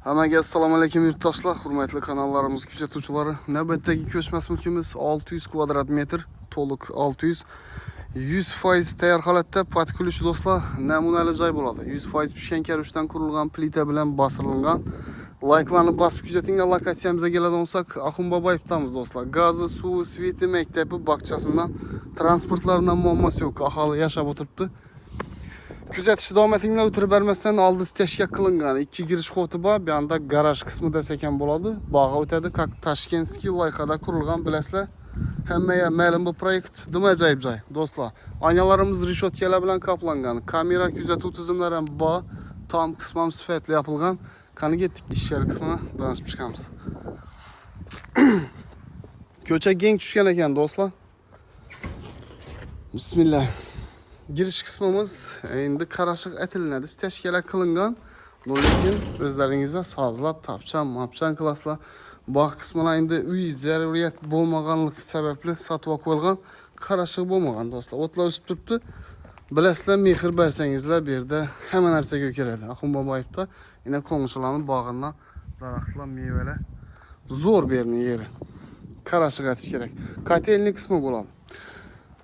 Hammaga assalomu alaykum yurtdoshlar, hurmatli kanallarimiz kuzatuvchilari. Navbatdagi ko'chmas mulkimiz 600 kvadrat metr, to'liq 600. 100% tayyor holatda patkulush do'stlar, namunali joy bo'ladi. 100% pishgan karushdan qurilgan plita bilan bosilingan. Like'larni bosib kuzatinglar. Lokatsiyamizga keladigan bo'lsak, Axun Boboyevdamiz do'stlar. Gazi, suvi, sveti, maktabi, bog'chasidan, transportlaridan muammosi yo'q. Aholi yashab o'tiribdi. Kuzatish davom etinglar, o'tirib bermasdan oldin tashkil qilingan 2 girish xoti bor. Bu yerda garaj qismi desa ekan bo'ladi. Bog'a o'tadi, как Tashkentskiy loyihada qurilgan, bilasizlar. Hammaga ma'lum bu proyekt dim ajoyib joy, do'stlar. Oynalarimiz rishotkalar bilan qoplangan. Kamera kuzatuv tizimlari ham bor. Tom qismi sifatli yapilgan. Qani ketdik ish yer qismini danishib chiqamiz. Ko'cha keng tushgan ekan, do'stlar. Bismillah. Girish qismimiz endi qarashiq aytilinadi, tashkil qilingan. Lekin o'zlaringizga sozlab, tapchan klasslar. Bog' qismini endi uy zaruriyat bo'lmaganligi sababli sotib qo'yilgan, qarashiq bo'lmagan do'stlar. O'tlar o'sib turibdi. Bilasizlar, mehr bersangizlar bu yerda hamma narsaga kiradi. Axun Boboyevda yana qo'ng'ishlarning bog'idan daraxtlar, mevalar zo'r bu yerning yeri. Qarashiq etish kerak. Kotelnik qismi bo'ladi.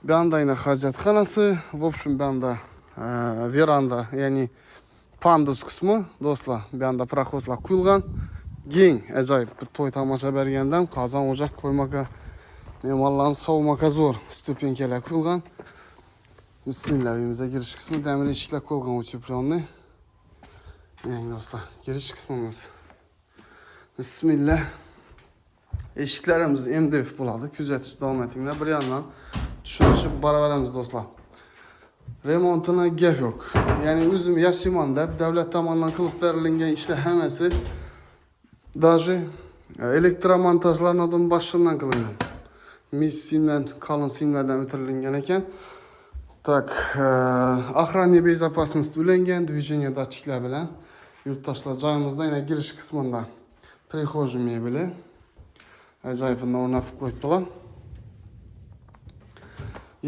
Bu anda yine hacetxonasi, в общем, bu anda veranda, yani pandus kısmı do'stlar. Bu anda proxodlar qo'yilgan. Keng, ajoyib bir to'y tomosha bergandan qozon o'joq qo'ymoqqa, mehmonlarni sovmoqqa zo'r stupenkalar qo'yilgan. Bismillah, uyimizga girish qismi ta'mir eshiklar qo'yilgan, utyuplonni. Yani do'stlar, girish qismimiz. Bismillah. Eshiklarimiz MDF bo'ladi. Kuzatish davom etinglar. Bir yandan tushunishib boraveramiz do'stlar. Remontini gap yo'q. Ya'ni o'zim yashayman deb davlat tomonidan qilib berilgan ishlar hammasi даже elektromontajlardan boshlangan qilingan. Mis simdan, qalin simlardan o'tirilgan ekan. Tak, охранный безопасность ulangan, движение datchiklar bilan. Yurtdoshlar joyimizda yana girish qismida prixожий mebeli ajoyibini o'rnatib qo'yibdilar.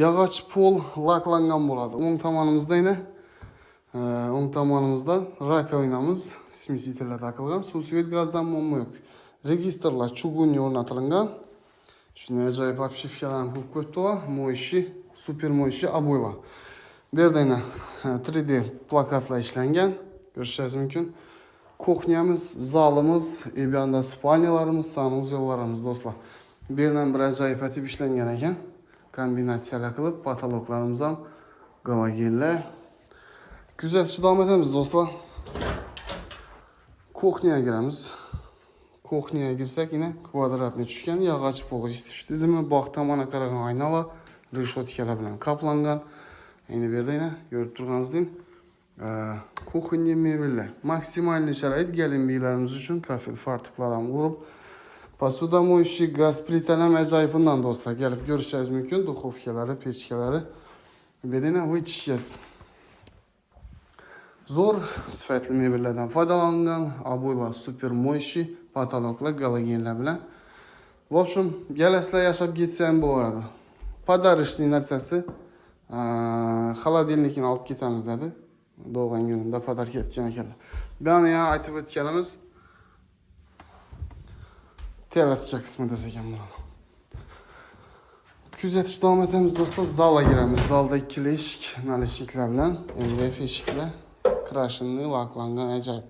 Yog'och pol laklangan bo'ladi. O'ng tomonimizda yana o'ng tomonimizda rakovinamiz, smesителlar taqilgan. Suv, svet, gazdan muammo yo'q. Registrlar chugunni o'rnatilgan. Shunday ajoyib obshivkalarni qilib qo'yibdilar. Mo'yshi, super mo'yshi aboylar. Bu yerda yana 3D plakatlar ishlangan. Ko'rishingiz mumkin. Kuxnyamiz, zalimiz, bu yerda spalniyalarimiz, sanuzellarimiz do'stlar. Bu yerdan bir ajoyib etib ishlangan ekan. Kombinatsiyalar qilib, patologlarimiz ham galogenlar. Kuzatishni davom etamiz do'stlar. Kuxnyaga kiramiz. Kuxnyaga girsak, yine kvadratni tushgan yog'och pol tizimi, bog' tomoniga qaragan oynalar, rishotkalar bilan qoplangan. Endi bu yerda yana ko'rib turganingizdek, kuxnya mebellar. Maksimal sharoit galimbilarimiz uchun kafel fartuqlar ham urib, posudamоющий, gaz plitalar ajoyibidan do'stlar kelib ko'rishingiz mumkin. Duxovkalari, pechkalari. Bu yerda vычищес. Zo'r sifatli mebellardan foydalangan, aboylar, super mo'yshi, patologlar, galogenlar bilan. В общем, galaslar yashab ketsa ham bo'lardi. Podarishli narsasi, холодильникni olib ketamiz dedi. Doğan gününde podarka etgan ekanlar. Ben ya aytib o'tganimiz terraska qismi desak ham bo'ladi. Kuzatish davom etamiz do'stlar. Zalga kiramiz. Zalda ikkili eshik, nal eshiklar bilan, MDF eshiklar, krashinli, laklangan ajoyib.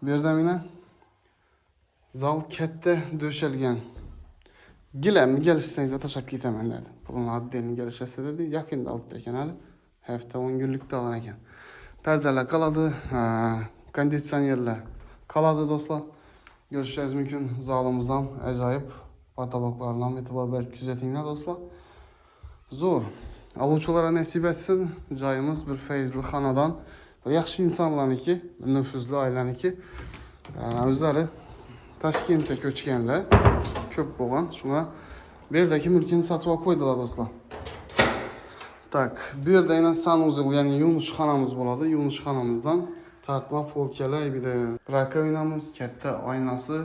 Bu yerda mana zal katta döşelgan. Gilamni kelishsangiz tashlab ketaman dedi. Pulni oddelni kelishasa dedi. Yaqinda olibdi ekan hali. Hafta 10 kunlik olgan ekan. Perdeler qoladi, konditsionerlar qoladi do'stlar. Ko'rishingiz mumkin, zalimizdan ajoyib patologlardan e'tibor berib kuzatinglar do'stlar. Zo'r. Aluvchilarga nasib etsin. Joyimiz bir feyzli xonadon, bir yaxshi insonlarniki, nüfuzli oilaniki. O'zlari Toshkentga ko'chganlar ko'p bo'lgan. Shuna bu yerdagi mulkini sotib qo'ydilar do'stlar. Tak, bu yerda yana sanuzel, ya'ni yuvishxonamiz bo'ladi. Yuvishxonamizdan tartma polkalar, bir de rakovinamiz, katta oynasi,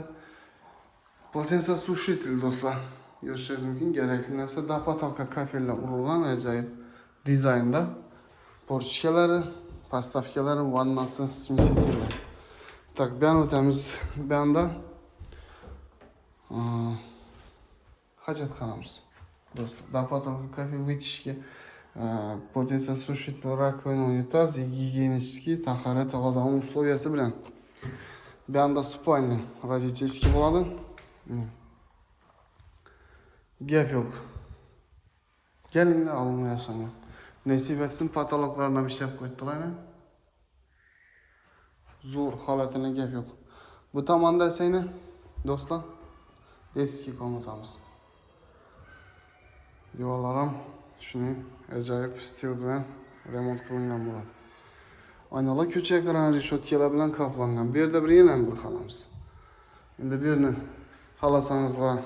potensiya sушитель do'stlar. Ko'rishingiz mumkin, kerakli narsa dapatalka kafellar urilgan ajoyib dizaynda. Porchkalari, postavkalari, vannasi, smesителlar. Tak, ben o'tamiz. Bu yoqda hojatxonamiz. Do'stlar, до потолка кофе вытяжки, полотенцесушитель, раковина, унитаз и гигиенический tahorat tozalanma условияsi bilan. Bu yoqda spalnya, родительский bo'ladi. Gap yo'q. Kelinglar, olinglar yashanglar. Nasib etsin patologlarni ham ishlab qo'yibdilar. Zo'r holatini gap yo'q. Bu tomonda seni do'stlar eski komnatamiz. Devorlar ham shuning ajoyib stil bilan remont qilingan bo'ladi. Oynalar ko'cha ekran reshotkalar bilan qoplangan. Bu yerda bir yana bir xonamiz. Endi bu yerni xohlasangizlar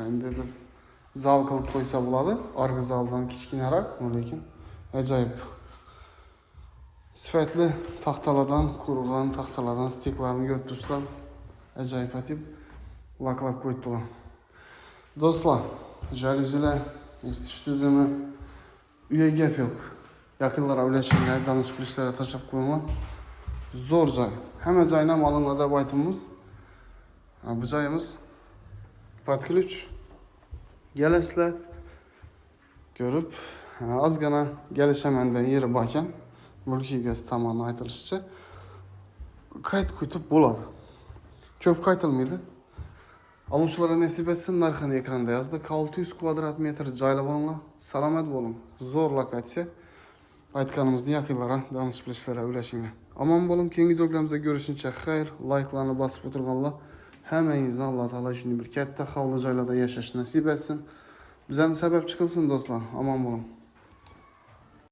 endi bir zal qilib qo'ysa bo'ladi. Orqa zaldan kichkinaroq, lekin ajoyib. Sifatli taxtalardan, qurilgan taxtalardan stiklarni ko'rib tursa, ajoyib etib laklab qo'yibdilar. Do'stlar, jaluzilar, isitish tizimi, uyga gap yo'q. Yaqinlar avlashinglar, danışib ishlarga tashab qo'yinglar. Zo'r joy. Hamma joydan olinglar deb aytamiz. Bu joyimiz под ключ. Gelasizlar, ko'rib, ozgina kelishamandan yeri bor ekan. Mulkiy gaz tomonidan aytilishicha qayt kutib bo'ladi. Ko'p qaytilmaydi. Alımçılara nasip etsin, narxini ekranda yazdık. 600 kvadrat metr joylab olinglar. Salomat bo'ling. Zo'r lokatsiya. Aytganimizni yaqinlara, danışib bilishlarga ulashinglar. Omon bo'ling. Keyingi videolarımizda görüşünçe xayr. Like'larni bosib o'tirganlar. Hammangizga Alloh taolo shunday bir katta hovli joylarda yashash nasib etsin. Bizlarni sababchi qilsin do'stlar. Omon bo'ling.